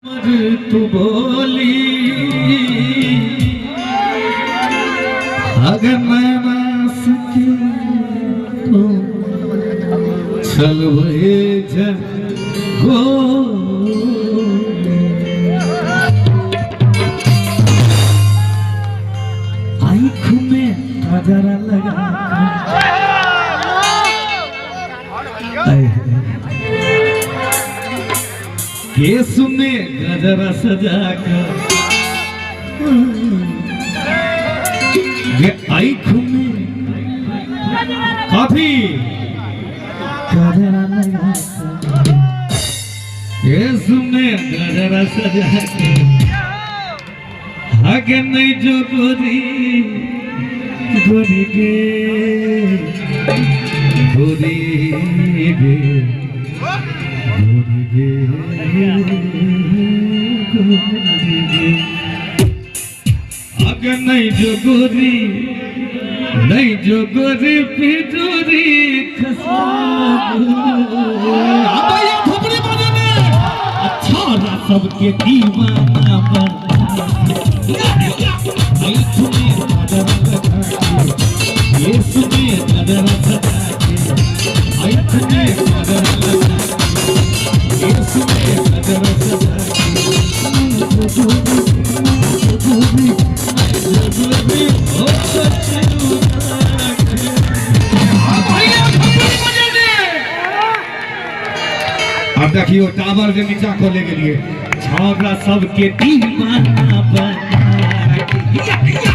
तू बोली अगर मैं ना सके तो चल वे जगो आँख में गजरा लगा केस में गजरा सजा कर आँख में काफी गजरा लगा केस में गजरा सजा कर आगे नहीं जो गोरी गोरी गे गोरी गे अगर नहीं जो गोरी पिटोरी अच्छा सबके दीवाना अब देखियो टावर के नीचा खोले के लिए छावरा सबके दीवाना बना